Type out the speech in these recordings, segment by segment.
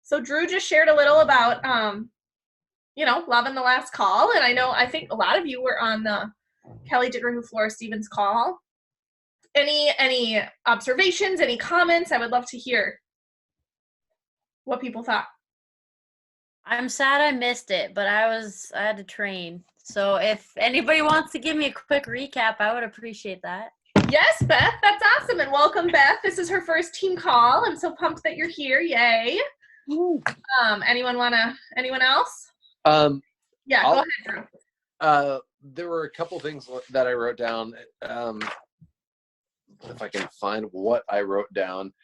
So Drew just shared a little about, loving the last call. And I think a lot of you were on the Kelly Dicker Flora Stevens call. Any observations, any comments? I would love to hear what people thought. I'm sad I missed it, but I had to train. So if anybody wants to give me a quick recap, I would appreciate that. Yes, Beth, that's awesome. And welcome, Beth. This is her first team call. I'm so pumped that you're here. Yay. Ooh. Anyone else? Yeah, go ahead, Drew. There were a couple things that I wrote down. If I can find what I wrote down.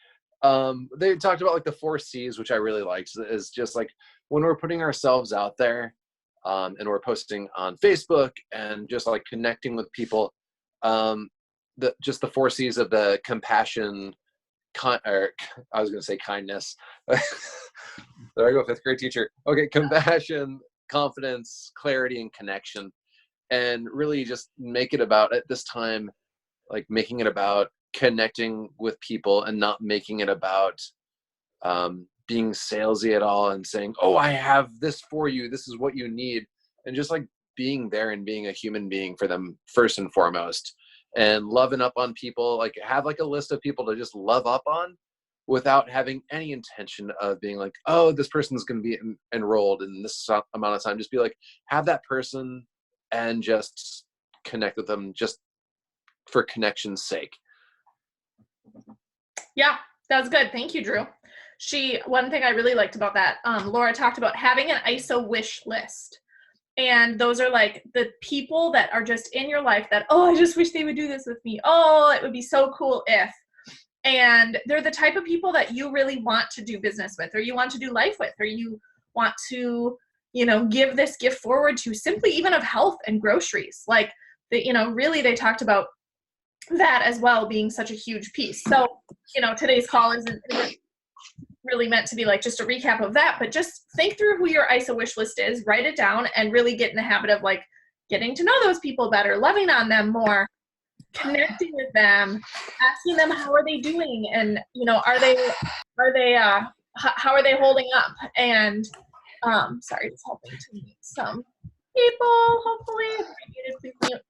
They talked about like the 4 C's, which I really liked, is just like when we're putting ourselves out there and we're posting on Facebook and just like connecting with people, just the 4 C's of the compassion, I was going to say kindness. There I go, 5th grade teacher. Okay, compassion, confidence, clarity, and connection. And really just make it about, at this time, like making it about connecting with people and not making it about being salesy at all and saying, oh, I have this for you, this is what you need. And just like being there and being a human being for them first and foremost, and loving up on people, like have like a list of people to just love up on without having any intention of being like, oh, this person's going to be enrolled in this amount of time. Just be like, have that person and just connect with them just for connection's sake. Yeah, that was good. Thank you, Drew. One thing I really liked about that, Laura talked about having an ISO wish list. And those are like the people that are just in your life that, oh, I just wish they would do this with me. Oh, it would be so cool if. And they're the type of people that you really want to do business with, or you want to do life with, or you want to, give this gift forward to, simply even of health and groceries. Like, really they talked about that as well being such a huge piece. So, today's call isn't really meant to be like just a recap of that, but just think through who your ISO wish list is, write it down, and really get in the habit of like getting to know those people better, loving on them more, connecting with them, asking them how are they doing, and how are they holding up? And sorry, it's helping to meet some people. Hopefully, if I muted, please mute.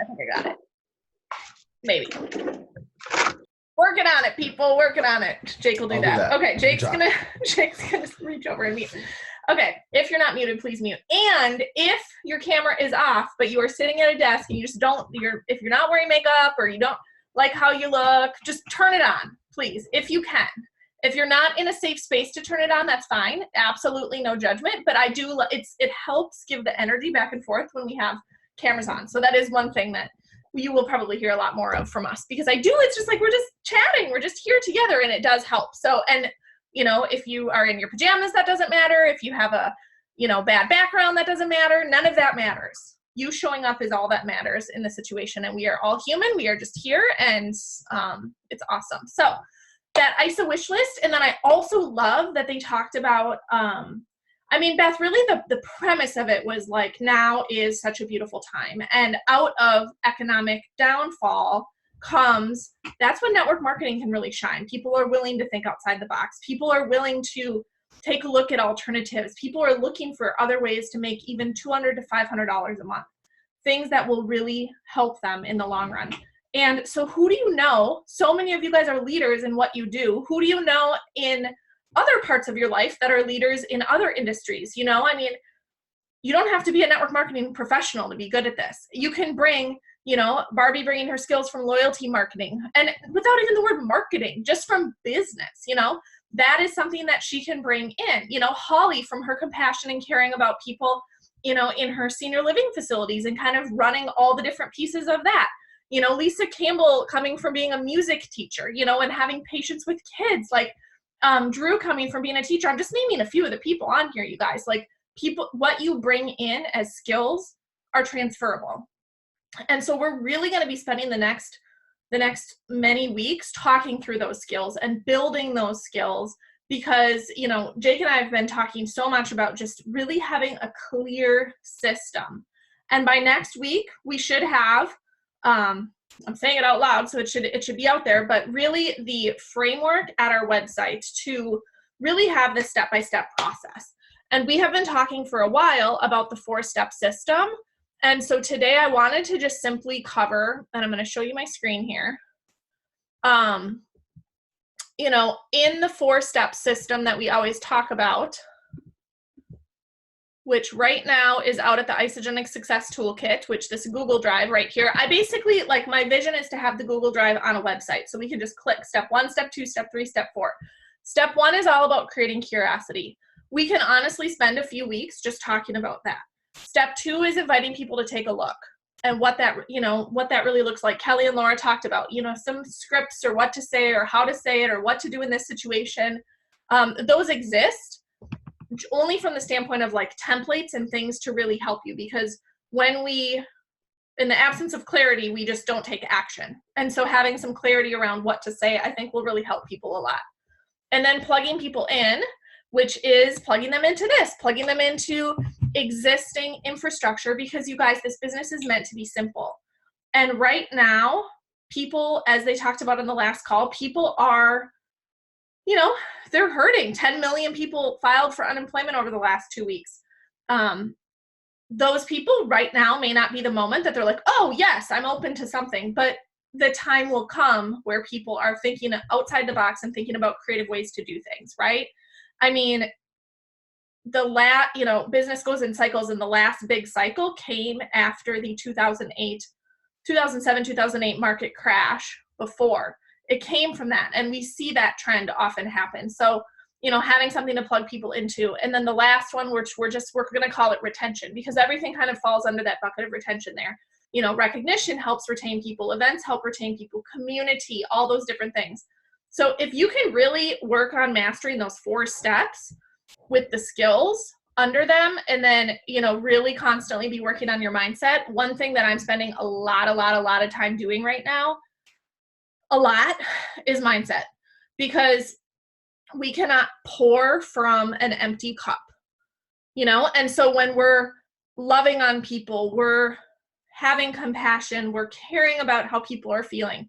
I think I got it. Maybe. Working on it, people. Working on it. Jake will do that. Okay, Jake's gonna reach over and mute. Okay, if you're not muted, please mute. And if your camera is off, but you are sitting at a desk and if you're not wearing makeup or you don't like how you look, just turn it on, please, if you can. If you're not in a safe space to turn it on, that's fine. Absolutely no judgment. But it helps give the energy back and forth when we have cameras on. So that is one thing that you will probably hear a lot more of from us, because it's just like we're just chatting, we're just here together, and it does help. So, and if you are in your pajamas, that doesn't matter. If you have a bad background, that doesn't matter. None of that matters. You showing up is all that matters in the situation, and we are all human. We are just here, and it's awesome. So that ISO wish list. And then I also love that they talked about Beth, really the premise of it was like, now is such a beautiful time. And out of economic downfall that's when network marketing can really shine. People are willing to think outside the box. People are willing to take a look at alternatives. People are looking for other ways to make even $200 to $500 a month. Things that will really help them in the long run. And so who do you know? So many of you guys are leaders in what you do. Who do you know in other parts of your life that are leaders in other industries? You don't have to be a network marketing professional to be good at this. You can bring, Barbie bringing her skills from loyalty marketing, and without even the word marketing, just from business, that is something that she can bring in. Holly from her compassion and caring about people, in her senior living facilities and kind of running all the different pieces of that. Lisa Campbell coming from being a music teacher, and having patience with kids, like Drew coming from being a teacher. I'm just naming a few of the people on here, you guys. Like, people, what you bring in as skills are transferable. And so we're really going to be spending the next many weeks talking through those skills and building those skills, because, Jake and I have been talking so much about just really having a clear system. And by next week, we should have I'm saying it out loud, so it should be out there, but really the framework at our website to really have this step-by-step process. And we have been talking for a while about the 4-step system. And so today I wanted to just simply cover, and I'm going to show you my screen here. You know, in the 4-step system that we always talk about, which right now is out at the Isogenic Success Toolkit, which this Google Drive right here. I basically, like, my vision is to have the Google Drive on a website. So we can just click step 1, step 2, step 3, step 4. Step 1 is all about creating curiosity. We can honestly spend a few weeks just talking about that. Step 2 is inviting people to take a look and what that, you know, what that really looks like. Kelly and Laura talked about, you know, some scripts or what to say or how to say it or what to do in this situation. Those exist only from the standpoint of like templates and things to really help you, because when we, in the absence of clarity, we just don't take action. And so having some clarity around what to say, I think will really help people a lot. And then plugging people in, which is plugging them into this, plugging them into existing infrastructure, because you guys, this business is meant to be simple. And right now, people, as they talked about in the last call, people are, you know, they're hurting. 10 million people filed for unemployment over the last 2 weeks. Those people right now may not be the moment that they're like, oh yes, I'm open to something, but the time will come where people are thinking outside the box and thinking about creative ways to do things, right? I mean, you know, business goes in cycles, and the last big cycle came after the 2007, 2008 market crash. Before it came from that, and we see that trend often happen. So, you know, having something to plug people into. And then the last one, which we're going to call it retention, because everything kind of falls under that bucket of retention there. You know, recognition helps retain people, events help retain people, community, all those different things. So if you can really work on mastering those 4 steps with the skills under them, and then, you know, really constantly be working on your mindset. One thing that I'm spending a lot of time doing right now, is mindset, because we cannot pour from an empty cup, you know? And so when we're loving on people, we're having compassion, we're caring about how people are feeling.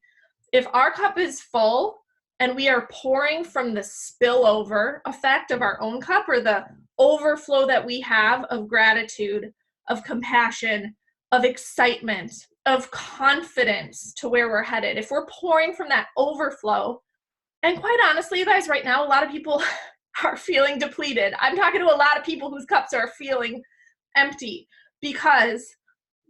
If our cup is full and we are pouring from the spillover effect of our own cup, or the overflow that we have of gratitude, of compassion, of excitement, of confidence to where we're headed, if we're pouring from that overflow, and quite honestly, you guys, right now, a lot of people are feeling depleted. I'm talking to a lot of people whose cups are feeling empty because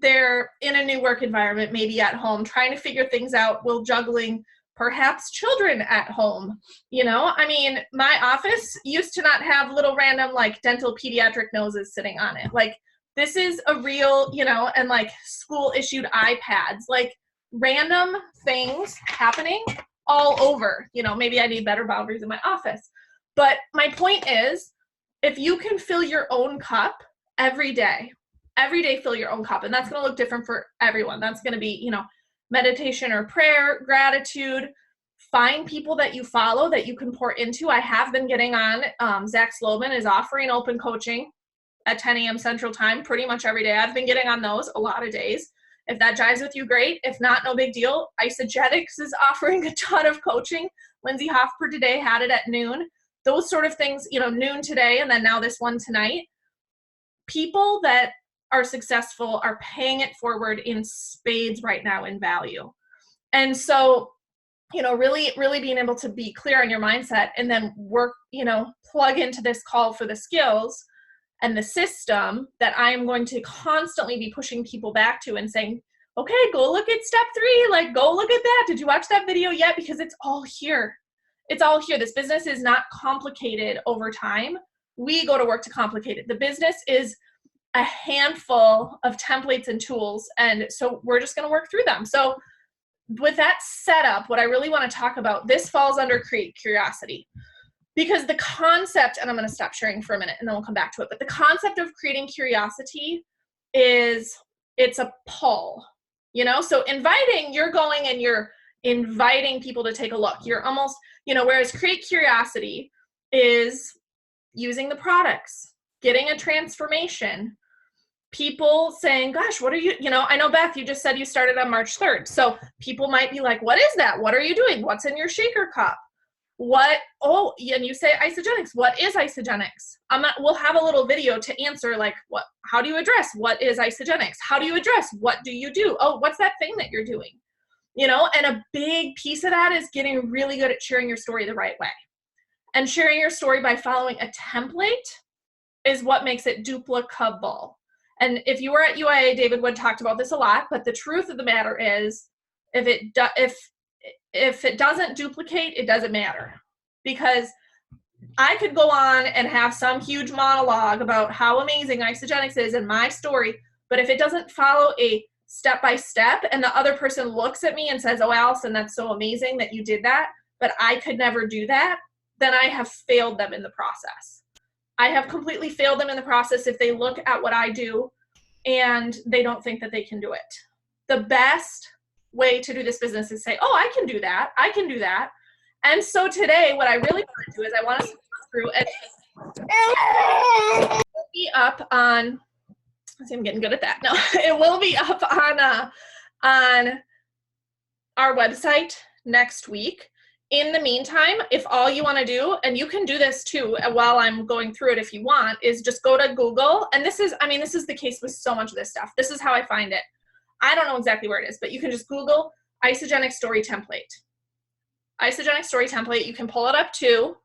they're in a new work environment, maybe at home, trying to figure things out while juggling perhaps children at home. You know, I mean, my office used to not have little random like dental pediatric noses sitting on it. Like, this is a real, you know, and like school issued iPads, like random things happening all over. You know, maybe I need better boundaries in my office. But my point is, if you can fill your own cup every day fill your own cup. And that's going to look different for everyone. That's going to be, you know, meditation or prayer, gratitude. Find people that you follow that you can pour into. I have been getting on, Zach Slobin is offering open coaching at 10 a.m. Central Time pretty much every day. I've been getting on those a lot of days. If that jives with you, great. If not, no big deal. Isogetics is offering a ton of coaching. Lindsay Hofper today had it at noon. Those sort of things, you know, noon today, and then now this one tonight. People that are successful are paying it forward in spades right now in value. And so, you know, really being able to be clear on your mindset, and then work, you know, plug into this call for the skills and the system that I am going to constantly be pushing people back to and saying, okay, go look at step 3, like go look at that. Did you watch that video yet? Because it's all here. It's all here. This business is not complicated over time. We go to work to complicate it. The business is a handful of templates and tools, and so we're just going to work through them. So with that setup, what I really want to talk about, this falls under create curiosity, because the concept, and I'm going to stop sharing for a minute and then we'll come back to it, but the concept of creating curiosity is, it's a pull, you know? So inviting, you're going and you're inviting people to take a look. You're almost, you know, whereas create curiosity is using the products, getting a transformation, people saying, gosh, what are you, I know, Beth, you just said you started on March 3rd. So people might be like, what is that? What are you doing? What's in your shaker cup? And you say Isagenix. What is Isagenix? We'll have a little video to answer, like, how do you address what is Isagenix? How do you address what do you do? Oh, what's that thing that you're doing? And a big piece of that is getting really good at sharing your story the right way. And sharing your story by following a template is what makes it duplicable. And if you were at UIA, David Wood talked about this a lot, but the truth of the matter is, if it doesn't duplicate, it doesn't matter. Because I could go on and have some huge monologue about how amazing Isagenix is in my story, but if it doesn't follow a step-by-step and the other person looks at me and says, oh, Allison, that's so amazing that you did that, but I could never do that, then I have failed them in the process. I have completely failed them in the process if they look at what I do and they don't think that they can do it. The best way to do this business is say, oh, I can do that. I can do that. And so today, what I really want to do is I want us to go through and it will be up on, see, I'm getting good at that. No, it will be up on our website next week. In the meantime, if all you want to do, and you can do this too while I'm going through it if you want, is just go to Google. And this is the case with so much of this stuff. This is how I find it. I don't know exactly where it is, but you can just Google Isagenix story template. Isagenix story template, you can pull it up too.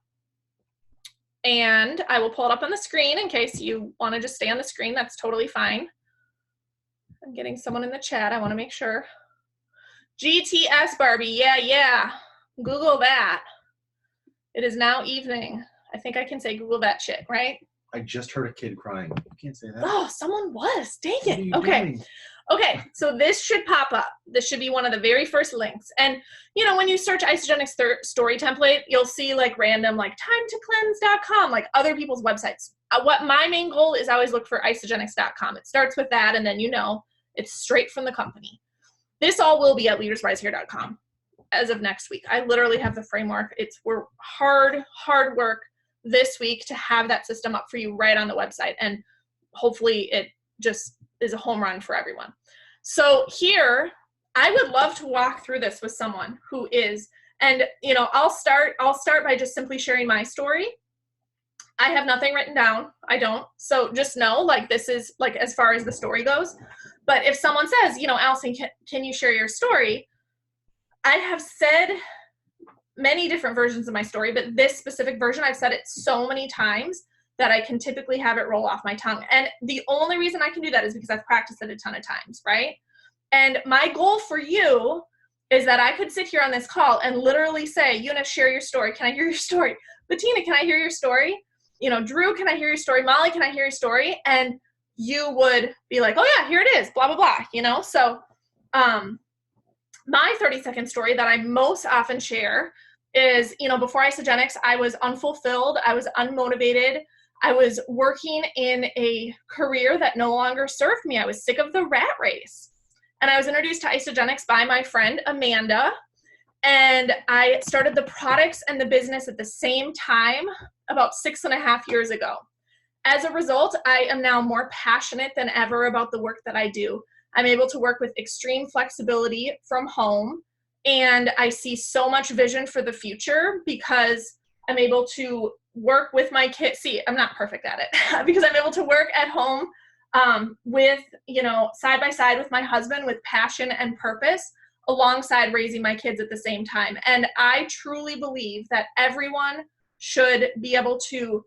And I will pull it up on the screen in case you want to just stay on the screen. That's totally fine. I'm getting someone in the chat. I want to make sure. GTS Barbie, yeah. Google that. It is now evening. I think I can say Google that shit, right? I just heard a kid crying. You can't say that. Oh, someone was. Dang it. Okay, so this should pop up. This should be one of the very first links. And, when you search Isagenix story template, you'll see like random like timetocleanse.com, like other people's websites. What my main goal is, I always look for isagenix.com. It starts with that, and then it's straight from the company. This all will be at leadersrisehere.com. as of next week. I literally have the framework. We're hard work this week to have that system up for you right on the website. And hopefully it just is a home run for everyone. So here, I would love to walk through this with someone who is, and I'll start by just simply sharing my story. I have nothing written down. I don't. So just know, like, this is like as far as the story goes. But if someone says, Allison, can you share your story? I have said many different versions of my story, but this specific version, I've said it so many times that I can typically have it roll off my tongue. And the only reason I can do that is because I've practiced it a ton of times, right? And my goal for you is that I could sit here on this call and literally say, Eunice, share your story. Can I hear your story? Bettina, can I hear your story? Drew, can I hear your story? Molly, can I hear your story? And you would be like, oh yeah, here it is, blah, blah, blah, So, my 30-second story that I most often share is, before Isagenix, I was unfulfilled. I was unmotivated. I was working in a career that no longer served me. I was sick of the rat race. And I was introduced to Isagenix by my friend, Amanda. And I started the products and the business at the same time about 6.5 years ago. As a result, I am now more passionate than ever about the work that I do. I'm able to work with extreme flexibility from home, and I see so much vision for the future because I'm able to work with my kids. See, I'm not perfect at it because I'm able to work at home with, side by side with my husband with passion and purpose alongside raising my kids at the same time. And I truly believe that everyone should be able to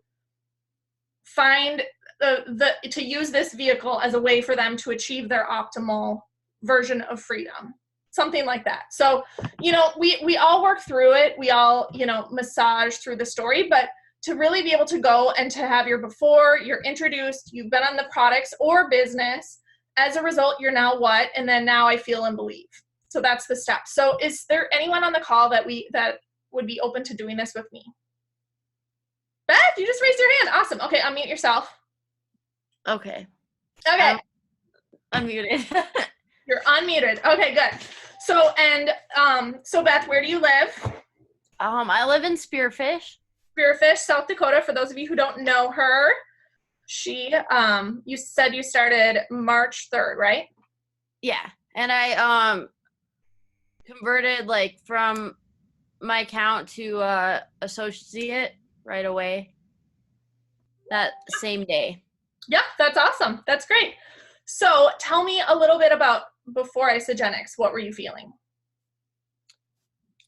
find to use this vehicle as a way for them to achieve their optimal version of freedom, something like that. So, we all work through it. We all, massage through the story, but to really be able to go and to have your before, you're introduced, you've been on the products or business. As a result, you're now what? And then now I feel and believe. So that's the step. So is there anyone on the call that would be open to doing this with me? Beth, you just raised your hand. Awesome. Okay, unmute yourself. Okay. Okay. Unmuted. You're unmuted. Okay, good. So, so Beth, where do you live? I live in Spearfish. Spearfish, South Dakota, for those of you who don't know her. You said you started March 3rd, right? Yeah. And I converted like from my account to associate right away that same day. Yeah, that's awesome. That's great. So tell me a little bit about before Isagenix. What were you feeling?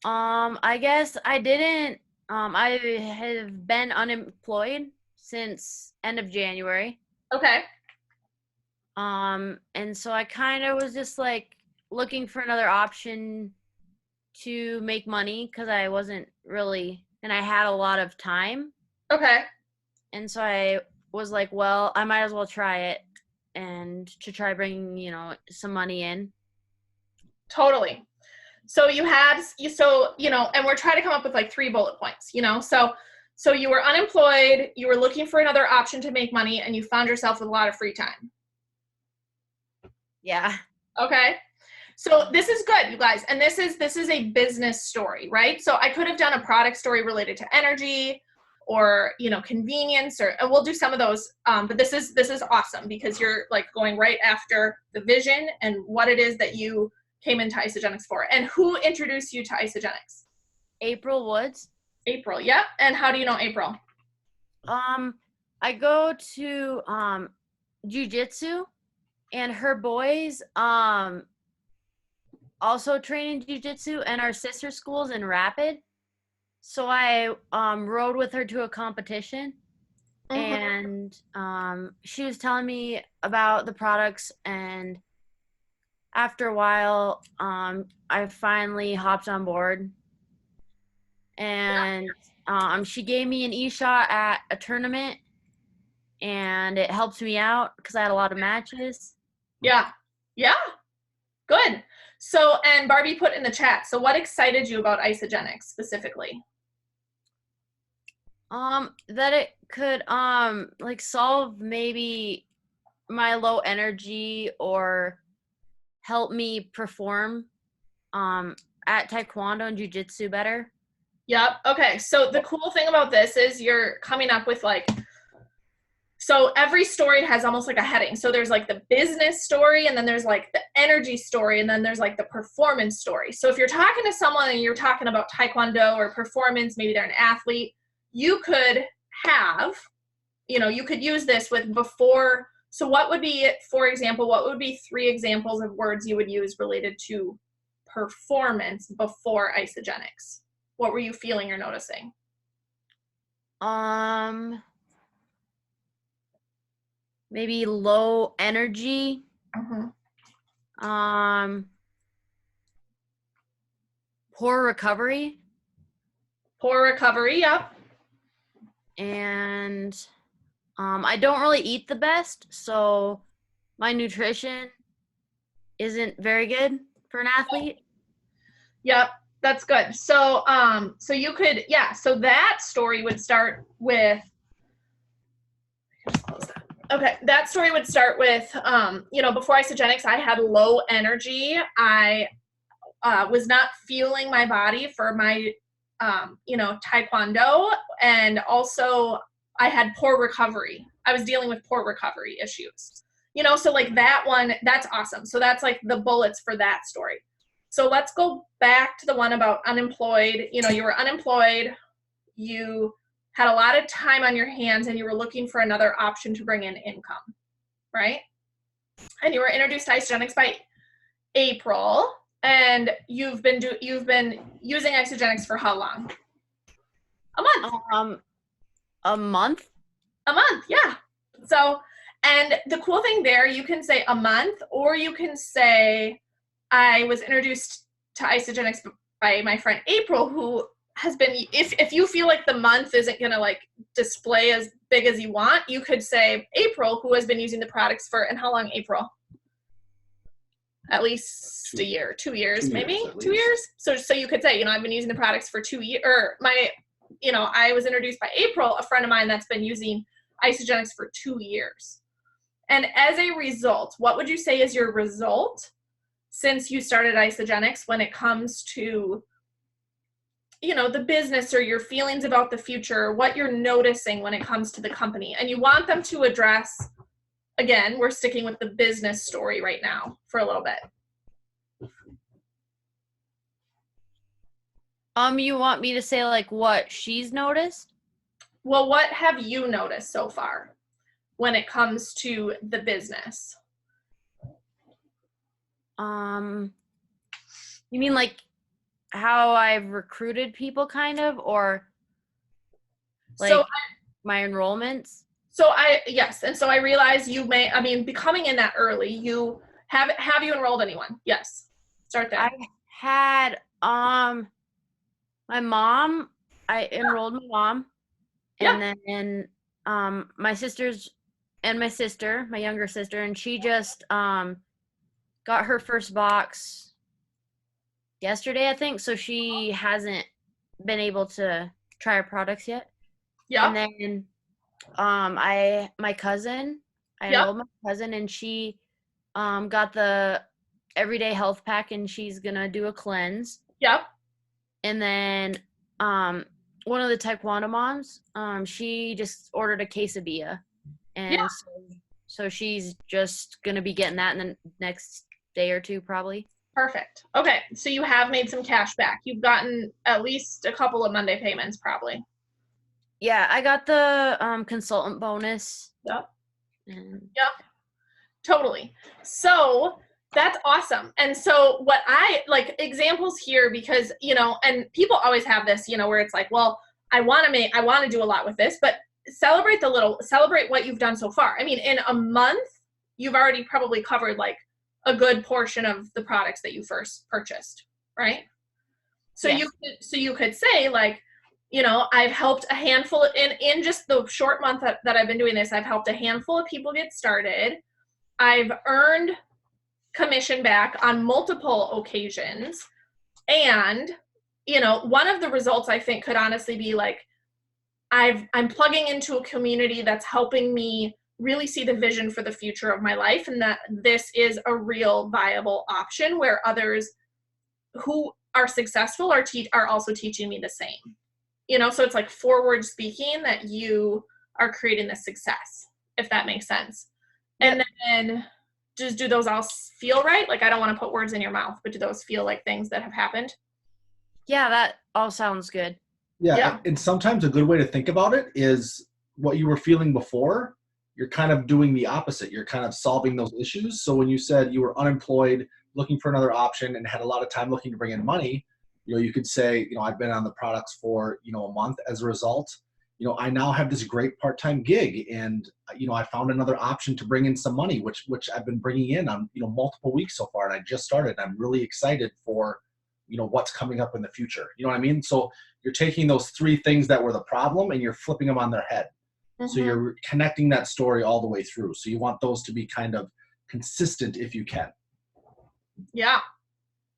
I guess I didn't. I have been unemployed since end of January. Okay. And so I kind of was just like looking for another option to make money because I wasn't really, and I had a lot of time. Okay. And so I was like, well, I might as well try it and to try bringing, some money in. Totally. So and we're trying to come up with like 3 bullet points, so you were unemployed, you were looking for another option to make money, and you found yourself with a lot of free time. Yeah. Okay. So this is good, you guys. And this is a business story, right? So I could have done a product story related to energy or, convenience, and we'll do some of those. But this is awesome because you're like going right after the vision and what it is that you came into Isagenix for. And who introduced you to Isagenix? April Woods. April. Yep. And how do you know April? I go to jiu-jitsu, and her boys also train in jiu-jitsu, and our sister school's in Rapid. So I rode with her to a competition, and she was telling me about the products, and after a while, I finally hopped on board, and she gave me an e-shot at a tournament, and it helped me out because I had a lot of matches. Yeah. Good. So, and Barbie put in the chat, so what excited you about Isagenix specifically? That it could solve maybe my low energy or help me perform at taekwondo and jiu-jitsu better. Yep. Okay. So the cool thing about this is you're coming up with so every story has almost like a heading. So there's like the business story, and then there's like the energy story, and then there's like the performance story. So if you're talking to someone and you're talking about taekwondo or performance, maybe they're an athlete, you could have, you could use this with before. So what would be, for example, what would be 3 examples of words you would use related to performance before Isagenix? What were you feeling or noticing? Maybe low energy. Poor recovery. Yep. And I don't really eat the best, so my nutrition isn't very good for an athlete. Yep, that's good. So so you could, so that story would start with, okay, that story would start with, before Isagenix, I had low energy. I was not feeling my body for my, taekwondo. And also I had poor recovery. I was dealing with poor recovery issues, so like that one, that's awesome. So that's like the bullets for that story. So let's go back to the one about unemployed. You were unemployed. You had a lot of time on your hands, and you were looking for another option to bring in income, right? And you were introduced to Isagenix by April, and you've been using Isagenix for how long? A month. A month. A month, yeah. So, and the cool thing there, you can say a month, or you can say I was introduced to Isagenix by my friend April, who has been, if you feel like the month isn't going to like display as big as you want, you could say April, who has been using the products for, and how long, April? At least a year, 2 years, maybe 2 years. So you could say, I've been using the products for 2 years, or I was introduced by April, a friend of mine that's been using Isagenix for 2 years. And as a result, what would you say is your result since you started Isagenix when it comes to you know, the business or your feelings about the future, what you're noticing when it comes to the company. And you want them to address, again, we're sticking with the business story right now for a little bit. You want me to say like what she's noticed? Well, what have you noticed so far when it comes to the business? You mean like how I've recruited people kind of, or like my enrollments? Yes. And so I realize you may, I mean, becoming in that early, have you enrolled anyone? Yes. Start there. I had, my mom, I enrolled my mom, and then, my sisters and my sister, my younger sister, and she just, got her first box yesterday, I think. So she hasn't been able to try our products yet. Yeah. And then my cousin, I enrolled my cousin, and she got the everyday health pack, and she's gonna do a cleanse. Yep. And then one of the Taekwondo moms, she just ordered a quesadilla, and so she's just gonna be getting that in the next day or two probably. Perfect. Okay, so you have made some cash back. You've gotten at least a couple of Monday payments probably. Yeah, I got the consultant bonus. Yep. And yep. Totally. So that's awesome. And so what I like examples here, because, you know, and people always have this, you know, where it's like, well, I want to do a lot with this, but celebrate what you've done so far. I mean, in a month, you've already probably covered like a good portion of the products that you first purchased, right? So you could say like, you know, I've helped a handful in just the short month that I've been doing this, I've helped a handful of people get started. I've earned commission back on multiple occasions. And, you know, one of the results I think could honestly be like, I'm plugging into a community that's helping me really see the vision for the future of my life, and that this is a real viable option where others who are successful are also teaching me the same. You know, so it's like forward speaking that you are creating the success, if that makes sense. Yep. And then just do those all feel right? Like, I don't want to put words in your mouth, but do those feel like things that have happened? Yeah, that all sounds good. Yeah. And sometimes a good way to think about it is what you were feeling before, you're kind of doing the opposite. You're kind of solving those issues. So when you said you were unemployed, looking for another option, and had a lot of time looking to bring in money, you know, you could say, you know, I've been on the products for, you know, a month. As a result, you know, I now have this great part-time gig, and, you know, I found another option to bring in some money, which I've been bringing in on, you know, multiple weeks so far. And I just started. I'm really excited for, you know, what's coming up in the future. You know what I mean? So you're taking those three things that were the problem and you're flipping them on their head. So you're connecting that story all the way through. So you want those to be kind of consistent if you can. Yeah.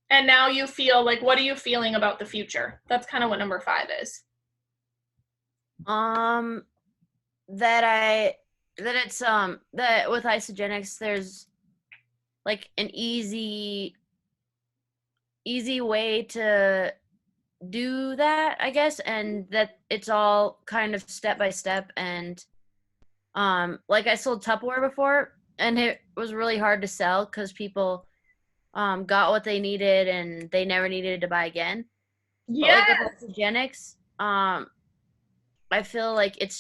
And now you feel like, what are you feeling about the future? That's kind of what number 5 is. That with Isogenics, there's like an easy way to do that, I guess, and that it's all kind of step by step. And like I sold Tupperware before, and it was really hard to sell because people got what they needed and they never needed to buy again. Yes. But like with Isogenics, I feel like it's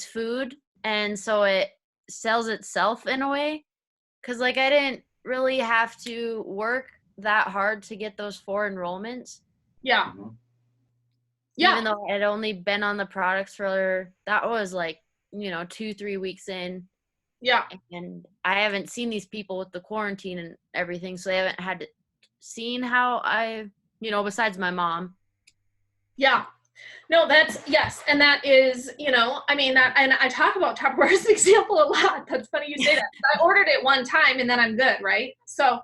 food, and so it sells itself in a way, because like I didn't really have to work that hard to get those 4 enrollments. Yeah. Even though I'd only been on the products for, that was like, you know, 2-3 weeks in. Yeah. And I haven't seen these people with the quarantine and everything, so they haven't had to seen how I, you know, besides my mom. Yeah. No, yes. And that is, you know, I mean, that, and I talk about Tupperware as an example a lot. That's funny you say that. I ordered it one time and then I'm good, right? So,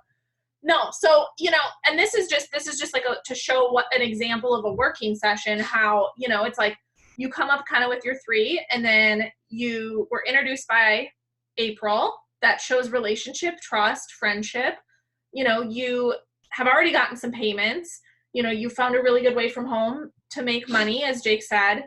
no. So, you know, and this is just like to show what an example of a working session, how, you know, it's like you come up kind of with your 3, and then you were introduced by April. That shows relationship, trust, friendship. You know, you have already gotten some payments. you found a really good way from home to make money, as Jake said.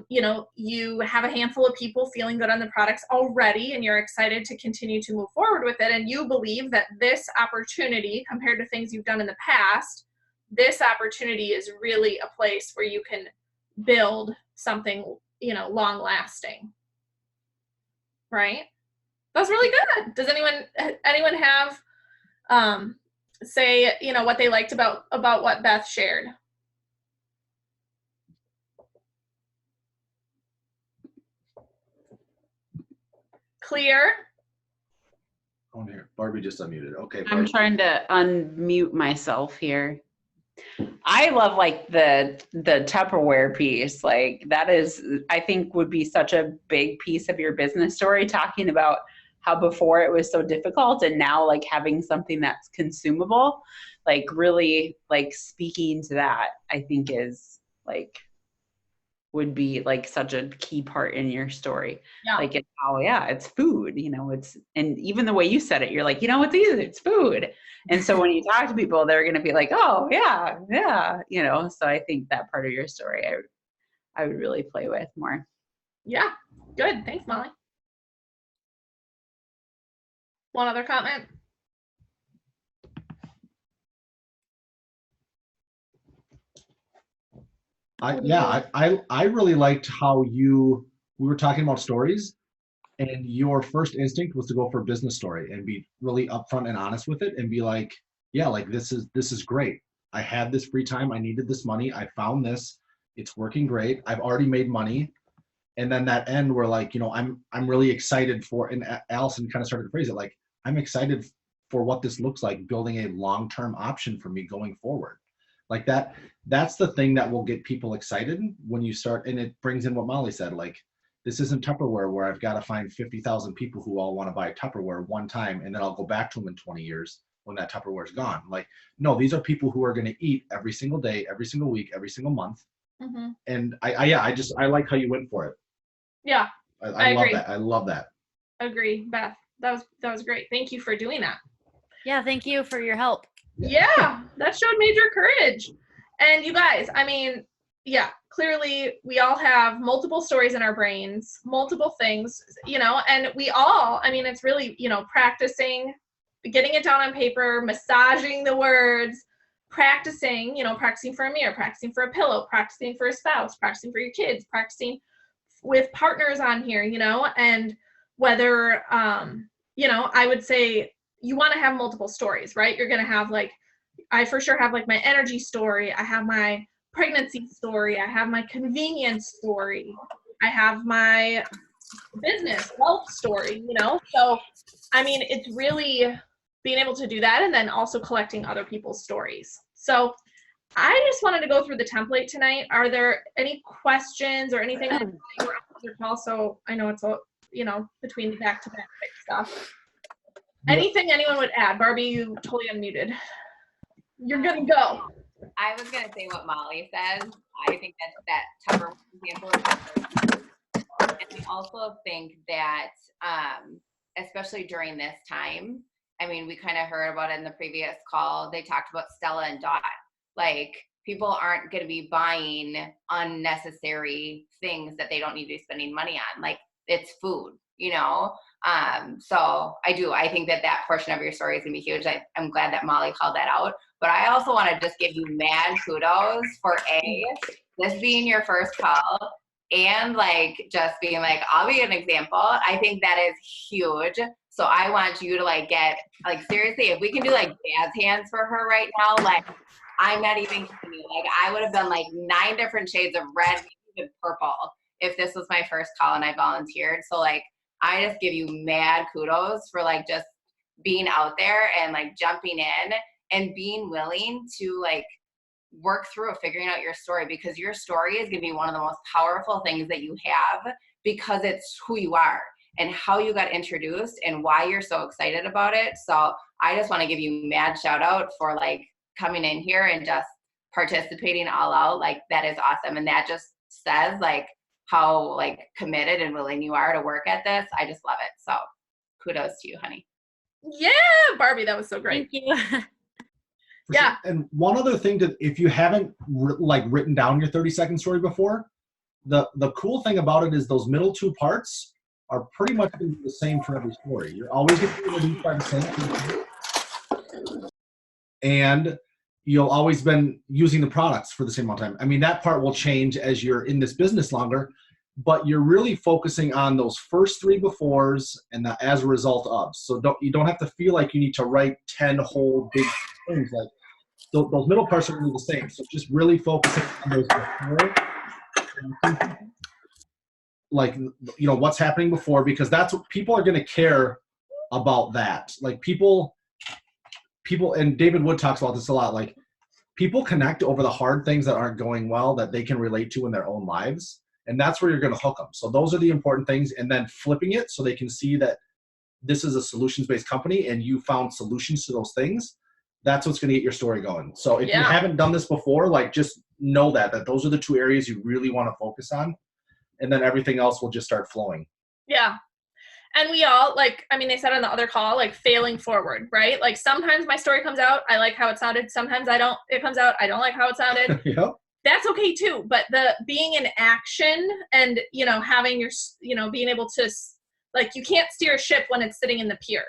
You have a handful of people feeling good on the products already, and you're excited to continue to move forward with it. And you believe that this opportunity, compared to things you've done in the past, this opportunity is really a place where you can build something, long lasting. Right? That's really good. Does anyone have, say, what they liked about what Beth shared? Clear? Oh, here. Barbie just unmuted. Okay. Barbie. I'm trying to unmute myself here. I love like the Tupperware piece. Like that is, I think would be such a big piece of your business story, talking about how before it was so difficult and now like having something that's consumable, like really like speaking to that, I think is like, would be like such a key part in your story. Yeah. Like it's how, it's food, it's, and even the way you said it, you're like, it's food. And so when you talk to people, they're going to be like, oh yeah. So I think that part of your story, I would really play with more. Yeah. Good. Thanks, Molly. One other comment? I really liked how we were talking about stories, and your first instinct was to go for a business story and be really upfront and honest with it and be like, yeah, like this is great. I had this free time. I needed this money. I found this. It's working great. I've already made money. And then that end where like, I'm really excited for, and Allison kind of started to phrase it like, I'm excited for what this looks like, building a long-term option for me going forward. Like that's the thing that will get people excited when you start, and it brings in what Molly said, like, this isn't Tupperware where I've got to find 50,000 people who all want to buy Tupperware one time, and then I'll go back to them in 20 years when that Tupperware is gone. Like, no, these are people who are going to eat every single day, every single week, every single month. Mm-hmm. And I like how you went for it. Yeah, I love that. I love that. Agree, Beth. That was great. Thank you for doing that. Yeah, thank you for your help. Yeah, that showed major courage. And you guys, clearly we all have multiple stories in our brains, multiple things, and we all, it's really, practicing, getting it down on paper, massaging the words, practicing for a mirror, practicing for a pillow, practicing for a spouse, practicing for your kids, practicing with partners on here, and whether, I would say you want to have multiple stories, right? You're going to have I for sure have my energy story. I have my pregnancy story. I have my convenience story. I have my business wealth story, So, it's really being able to do that and then also collecting other people's stories. So I just wanted to go through the template tonight. Are there any questions or anything on your call? So I know it's all, between the back-to-back stuff. Anything anyone would add? Barbie, you totally unmuted. You're gonna go. I was gonna say what Molly says. I think that Tupperware example is, and I also think that, especially during this time, we kind of heard about it in the previous call. They talked about Stella and Dot. Like, people aren't going to be buying unnecessary things that they don't need to be spending money on. Like, it's food, So I think that portion of your story is going to be huge. I'm glad that Molly called that out. But I also want to just give you mad kudos for this being your first call and just being I'll be an example. I think that is huge. So I want you to get seriously, if we can do jazz hands for her right now, I'm not even kidding you. I would have done 9 different shades of red, even purple, if this was my first call and I volunteered. So I just give you mad kudos for just being out there and jumping in and being willing to work through figuring out your story, because your story is going to be one of the most powerful things that you have, because it's who you are and how you got introduced and why you're so excited about it. So I just want to give you mad shout out for coming in here and just participating all out. That is awesome. And that just says how committed and willing you are to work at this. I just love it. So kudos to you, honey. Yeah, Barbie, that was so great. Thank you. Yeah. Sure. And one other thing if you haven't written down your 30-second story before, the cool thing about it is those middle two parts are pretty much going to be the same for every story. You're always going to be introduced by the same, and you'll always been using the products for the same amount of time. I mean, that part will change as you're in this business longer, but you're really focusing on those first three befores and the as a result of. So you don't have to feel like you need to write 10 whole big things. Like those middle parts are going to be the same. So just really focusing on those before, like, you know, what's happening before, because that's what people are going to care about. That, like, people, and David Wood talks about this a lot, like, people connect over the hard things that aren't going well that they can relate to in their own lives, and that's where you're going to hook them. So those are the important things, and then flipping it so they can see that this is a solutions-based company and you found solutions to those things. That's what's going to get your story going. So if you haven't done this before, like, just know that those are the two areas you really want to focus on, and then everything else will just start flowing. Yeah. And we all, like, I mean, they said on the other call, like, failing forward, right? Like, sometimes my story comes out, I like how it sounded. Sometimes it comes out, I don't like how it sounded. Yep. That's okay too. But the being in action and, you know, having your, you know, being able to, like, you can't steer a ship when it's sitting in the pier.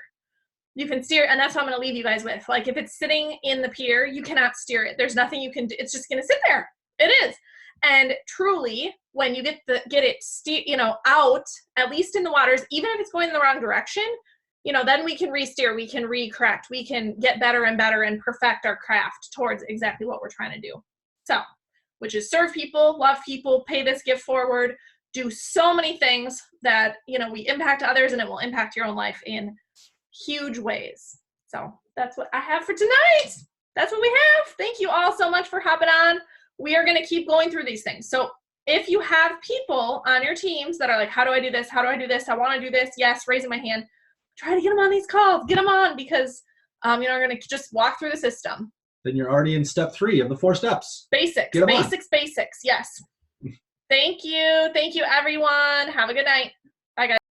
You can steer, and that's what I'm going to leave you guys with. Like, if it's sitting in the pier, you cannot steer it. There's nothing you can do. It's just going to sit there. It is. And truly, when you get it out, at least in the waters, even if it's going in the wrong direction, you know, then we can re-steer, we can re-correct, we can get better and better and perfect our craft towards exactly what we're trying to do. So, which is serve people, love people, pay this gift forward, do so many things that, you know, we impact others, and it will impact your own life in huge ways. So that's what I have for tonight. That's what we have. Thank you all so much for hopping on. We are going to keep going through these things. So if you have people on your teams that are like, how do I do this? How do I do this? I want to do this. Yes, raising my hand. Try to get them on these calls. Get them on, because you know, we're going to just walk through the system. Then you're already in step 3 of the 4 steps. Basics. Yes. Thank you. Thank you, everyone. Have a good night.